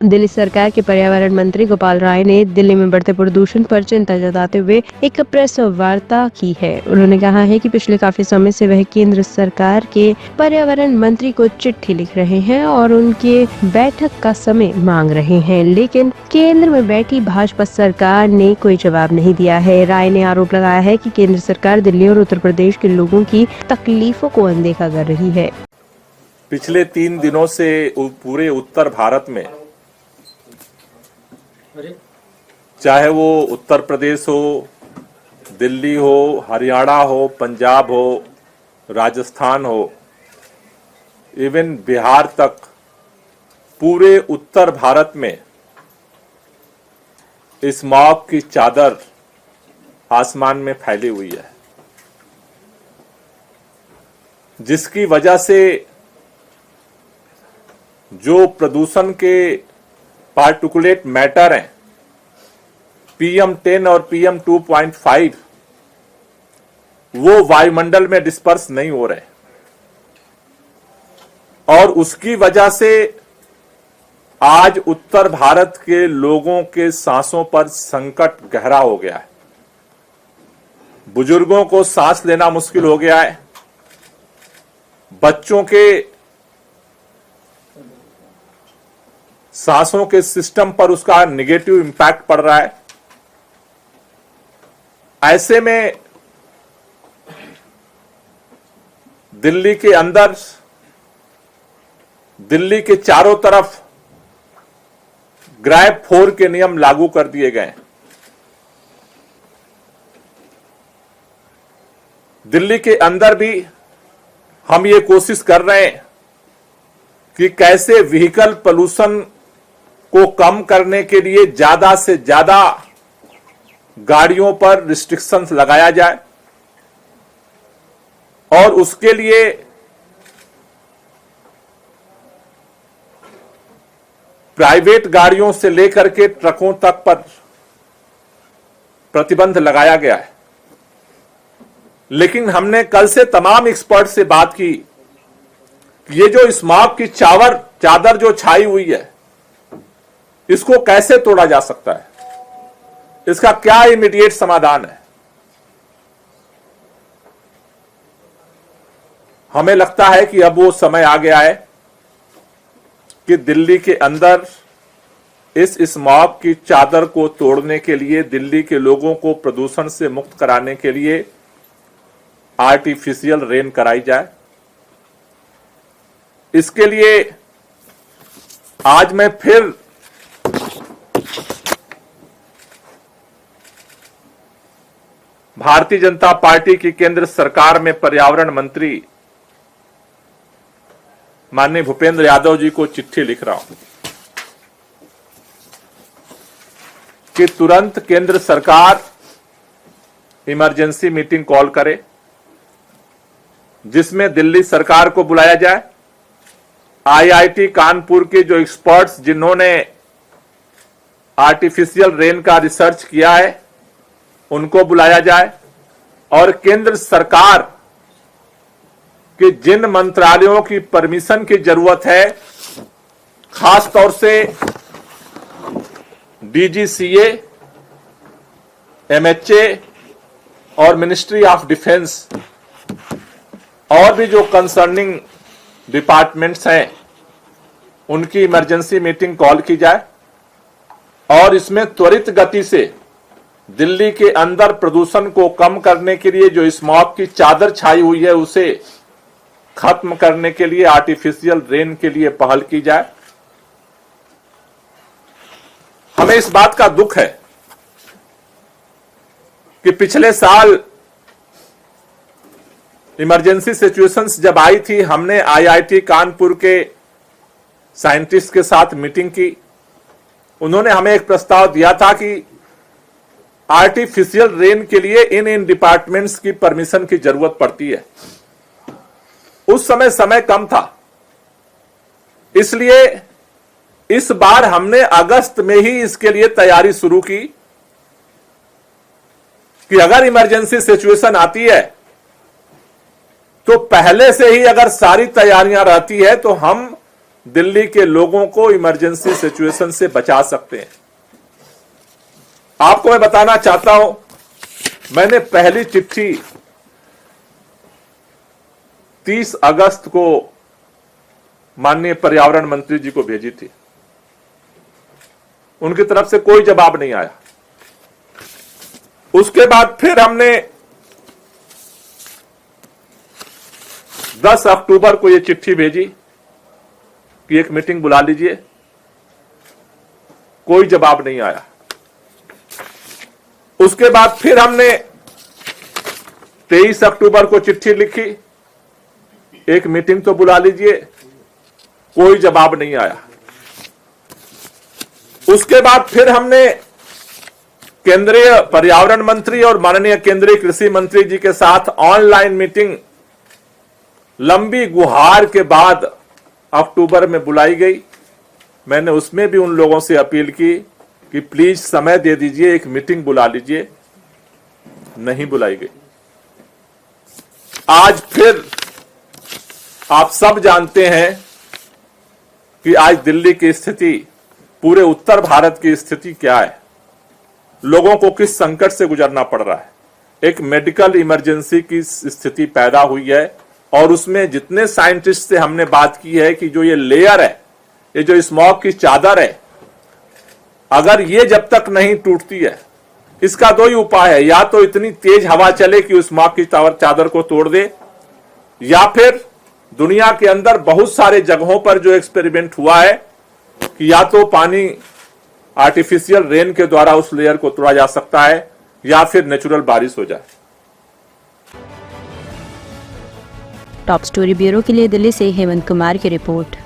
दिल्ली सरकार के पर्यावरण मंत्री गोपाल राय ने दिल्ली में बढ़ते प्रदूषण पर चिंता जताते हुए एक प्रेस वार्ता की है। उन्होंने कहा है कि पिछले काफी समय से वह केंद्र सरकार के पर्यावरण मंत्री को चिट्ठी लिख रहे हैं और उनके बैठक का समय मांग रहे हैं, लेकिन केंद्र में बैठी भाजपा सरकार ने कोई जवाब नहीं दिया है। राय ने आरोप लगाया है कि केंद्र सरकार दिल्ली और उत्तर प्रदेश के लोगों की तकलीफों को अनदेखा कर रही है। पिछले 3 दिनों से पूरे उत्तर भारत में, चाहे वो उत्तर प्रदेश हो, दिल्ली हो, हरियाणा हो, पंजाब हो, राजस्थान हो, इवन बिहार तक, पूरे उत्तर भारत में स्मॉग की चादर आसमान में फैली हुई है, जिसकी वजह से जो प्रदूषण के पार्टिकुलेट मैटर हैं, PM10 और PM2.5, वो वायुमंडल में डिस्पर्स नहीं हो रहे और उसकी वजह से आज उत्तर भारत के लोगों के सांसों पर संकट गहरा हो गया है। बुजुर्गों को सांस लेना मुश्किल हो गया है, बच्चों के सांसों के सिस्टम पर उसका नेगेटिव इंपैक्ट पड़ रहा है। ऐसे में दिल्ली के अंदर, दिल्ली के चारों तरफ ग्रैब 4 के नियम लागू कर दिए गए। दिल्ली के अंदर भी हम ये कोशिश कर रहे हैं कि कैसे व्हीकल पोल्यूशन को कम करने के लिए ज्यादा से ज्यादा गाड़ियों पर रिस्ट्रिक्शंस लगाया जाए और उसके लिए प्राइवेट गाड़ियों से लेकर के ट्रकों तक पर प्रतिबंध लगाया गया है। लेकिन हमने कल से तमाम एक्सपर्ट से बात की कि ये जो स्मॉग की चादर जो छाई हुई है, इसको कैसे तोड़ा जा सकता है, इसका क्या इमीडिएट समाधान है। हमें लगता है कि अब वो समय आ गया है कि दिल्ली के अंदर इस स्मॉग की चादर को तोड़ने के लिए, दिल्ली के लोगों को प्रदूषण से मुक्त कराने के लिए आर्टिफिशियल रेन कराई जाए। इसके लिए आज मैं फिर भारतीय जनता पार्टी की केंद्र सरकार में पर्यावरण मंत्री माननीय भूपेंद्र यादव जी को चिट्ठी लिख रहा हूं कि तुरंत केंद्र सरकार इमरजेंसी मीटिंग कॉल करे, जिसमें दिल्ली सरकार को बुलाया जाए, IIT कानपुर के जो एक्सपर्ट्स जिन्होंने आर्टिफिशियल रेन का रिसर्च किया है उनको बुलाया जाए और केंद्र सरकार कि जिन मंत्रालयों की परमिशन की जरूरत है, खास तौर से DGCA, MHA और मिनिस्ट्री ऑफ डिफेंस और भी जो कंसर्निंग डिपार्टमेंट्स हैं, उनकी इमरजेंसी मीटिंग कॉल की जाए और इसमें त्वरित गति से दिल्ली के अंदर प्रदूषण को कम करने के लिए जो स्मॉग की चादर छाई हुई है उसे खत्म करने के लिए आर्टिफिशियल रेन के लिए पहल की जाए। हमें इस बात का दुख है कि पिछले साल इमरजेंसी सिचुएशंस जब आई थी, हमने IIT कानपुर के साइंटिस्ट के साथ मीटिंग की। उन्होंने हमें एक प्रस्ताव दिया था कि आर्टिफिशियल रेन के लिए इन डिपार्टमेंट्स की परमिशन की जरूरत पड़ती है। उस समय कम था, इसलिए इस बार हमने अगस्त में ही इसके लिए तैयारी शुरू की कि अगर इमरजेंसी सिचुएशन आती है तो पहले से ही अगर सारी तैयारियां रहती है तो हम दिल्ली के लोगों को इमरजेंसी सिचुएशन से बचा सकते हैं। आपको मैं बताना चाहता हूं, मैंने पहली चिट्ठी 30 अगस्त को माननीय पर्यावरण मंत्री जी को भेजी थी। उनकी तरफ से कोई जवाब नहीं आया। उसके बाद फिर हमने 10 अक्टूबर को यह चिट्ठी भेजी कि एक मीटिंग बुला लीजिए। कोई जवाब नहीं आया। उसके बाद फिर हमने 23 अक्टूबर को चिट्ठी लिखी, एक मीटिंग तो बुला लीजिए। कोई जवाब नहीं आया। उसके बाद फिर हमने केंद्रीय पर्यावरण मंत्री और माननीय केंद्रीय कृषि मंत्री जी के साथ ऑनलाइन मीटिंग लंबी गुहार के बाद अक्टूबर में बुलाई गई। मैंने उसमें भी उन लोगों से अपील की कि प्लीज समय दे दीजिए, एक मीटिंग बुला लीजिए। नहीं बुलाई गई। आज फिर आप सब जानते हैं कि आज दिल्ली की स्थिति, पूरे उत्तर भारत की स्थिति क्या है, लोगों को किस संकट से गुजरना पड़ रहा है। एक मेडिकल इमरजेंसी की स्थिति पैदा हुई है और उसमें जितने साइंटिस्ट से हमने बात की है कि जो ये लेयर है, ये जो स्मॉग की चादर है, अगर ये जब तक नहीं टूटती है, इसका दो ही उपाय है। या तो इतनी तेज हवा चले कि उस स्मॉग की चादर को तोड़ दे, या फिर दुनिया के अंदर बहुत सारे जगहों पर जो एक्सपेरिमेंट हुआ है कि या तो पानी आर्टिफिशियल रेन के द्वारा उस लेयर को तोड़ा जा सकता है या फिर नेचुरल बारिश हो जाए। टॉप स्टोरी ब्यूरो के लिए दिल्ली से हेमंत कुमार की रिपोर्ट।